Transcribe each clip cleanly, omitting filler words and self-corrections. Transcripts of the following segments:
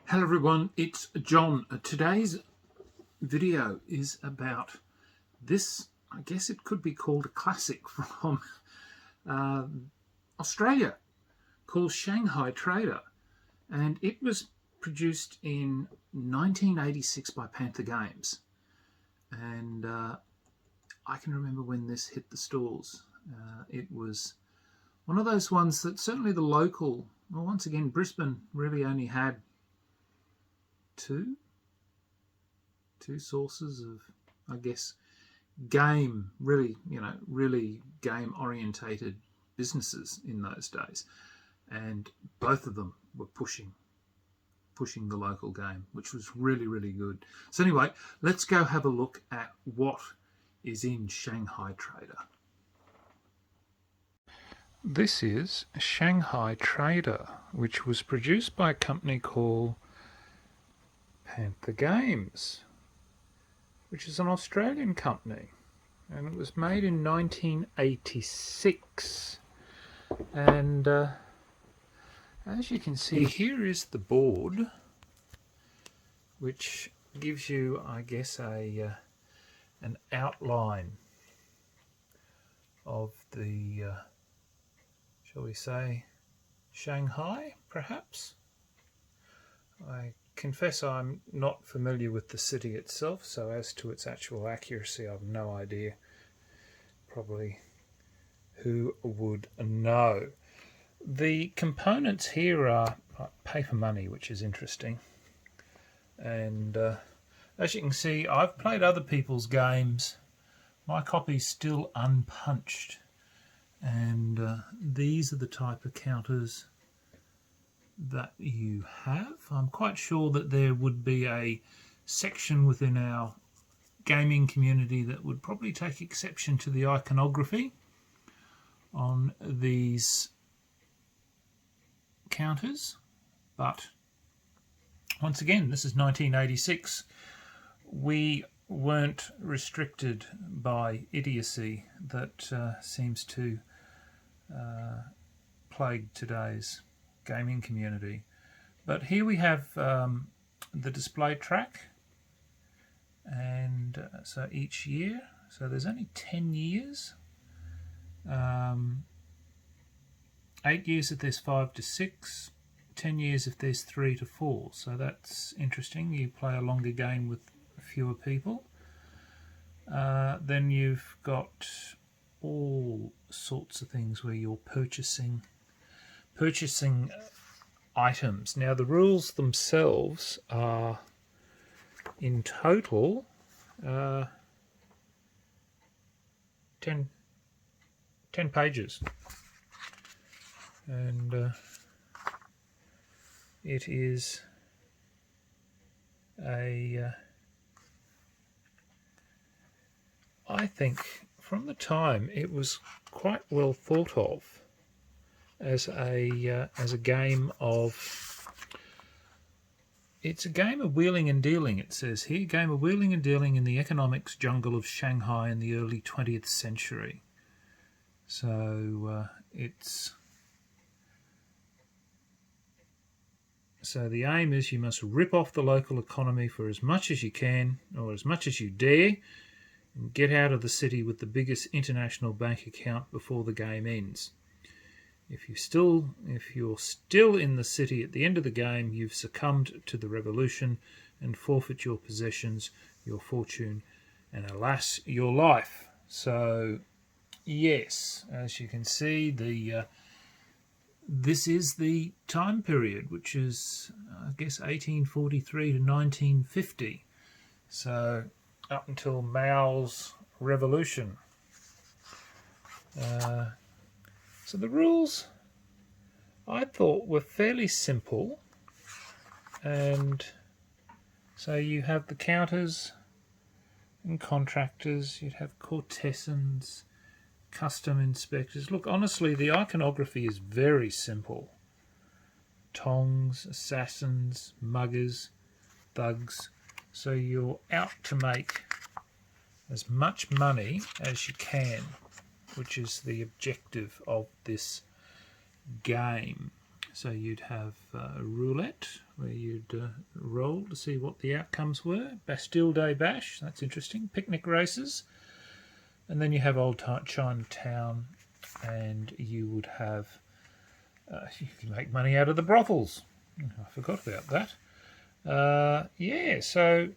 Hello everyone, it's John. Today's video is about this, I guess it could be called a classic from Australia, called Shanghai Trader. And it was produced in 1986 by Panther Games. And I can remember when this hit the stores. It was one of those ones that certainly the local, well, once again, Brisbane really only had two sources of, I guess, game, really game orientated businesses in those days, and both of them were pushing the local game, which was really good. So anyway, let's go have a look at what is in Shanghai Trader. This is Shanghai Trader, which was produced by a company called Panther Games, which is an Australian company, and it was made in 1986. And as you can see, here is the board, which gives you, I guess, an outline of the, shall we say, Shanghai, perhaps. I confess I'm not familiar with the city itself, so as to its actual accuracy, I've no idea. Probably who would know. The components here are paper money, which is interesting. And as you can see, I've played other people's games. My copy's still unpunched. And these are the type of counters that you have. I'm quite sure that there would be a section within our gaming community that would probably take exception to the iconography on these counters, but once again, this is 1986. We weren't restricted by idiocy that seems to plague today's gaming community. But here we have the display track, and so each year, so there's only 10 years, 8 years if there's 5 to 6, 10 years if there's 3 to 4, so that's interesting. You play a longer game with fewer people. Then you've got all sorts of things where you're purchasing items. Now the rules themselves are in total 10 pages, and it is I think from the time it was quite well thought of as a game of, it's a game of wheeling and dealing, it says here, game of wheeling and dealing in the economics jungle of Shanghai in the early 20th century. So so the aim is you must rip off the local economy for as much as you can, or as much as you dare, and get out of the city with the biggest international bank account before the game ends. If you're still in the city at the end of the game, you've succumbed to the revolution and forfeit your possessions, your fortune, and alas, your life. So yes, as you can see, this is the time period, which is, I guess, 1843 to 1950. So up until Mao's revolution. So the rules, I thought, were fairly simple. And so you have the counters and contractors, you'd have courtesans, custom inspectors. Look, honestly, the iconography is very simple. Tongs, assassins, muggers, thugs. So you're out to make as much money as you can, which is the objective of this game. So you'd have roulette, where you'd roll to see what the outcomes were. Bastille Day Bash, that's interesting. Picnic races. And then you have Old Chinatown, and you would have... you can make money out of the brothels. I forgot about that. Yeah, so,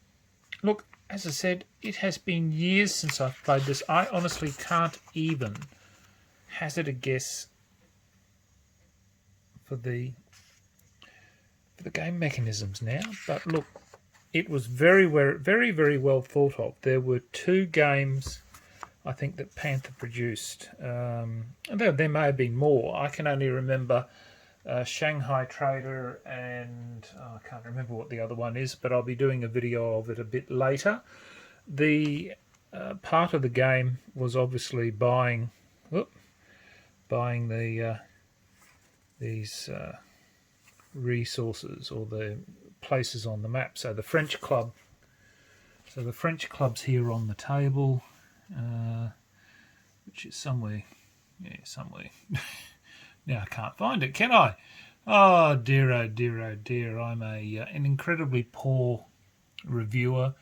look, as I said, it has been years since I've played this. I honestly can't even hazard a guess for the game mechanisms now, but look, it was very, very well thought of. There were 2 games, I think, that Panther produced. And there may have been more. I can only remember Shanghai Trader and I can't remember what the other one is, but I'll be doing a video of it a bit later. The part of the game was obviously buying these resources or the places on the map. So the French club. So the French club's here on the table, which is somewhere. Yeah, somewhere. Now I can't find it, can I? Oh dear, oh dear, oh dear. I'm an incredibly poor reviewer,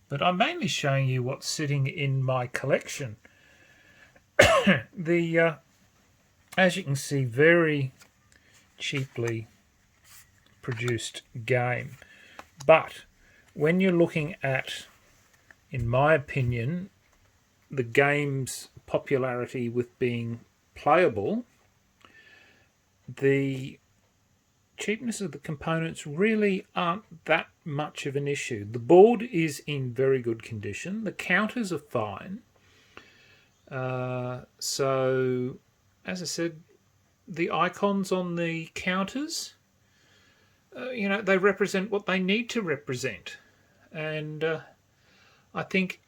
but I'm mainly showing you what's sitting in my collection. As you can see, very cheaply produced game. But when you're looking at, in my opinion, the game's popularity with being playable, the cheapness of the components really aren't that much of an issue. The board is in very good condition. The counters are fine. So, as I said, the icons on the counters, they represent what they need to represent. And I think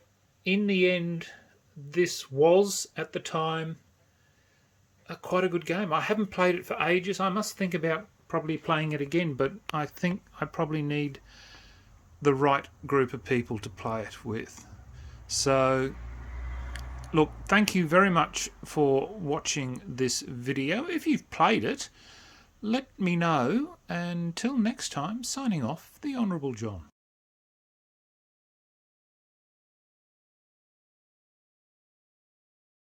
in the end, this was, at the time, quite a good game. I haven't played it for ages. I must think about probably playing it again, but I think I probably need the right group of people to play it with. So, look, thank you very much for watching this video. If you've played it, let me know. And until next time, signing off, the Honourable John.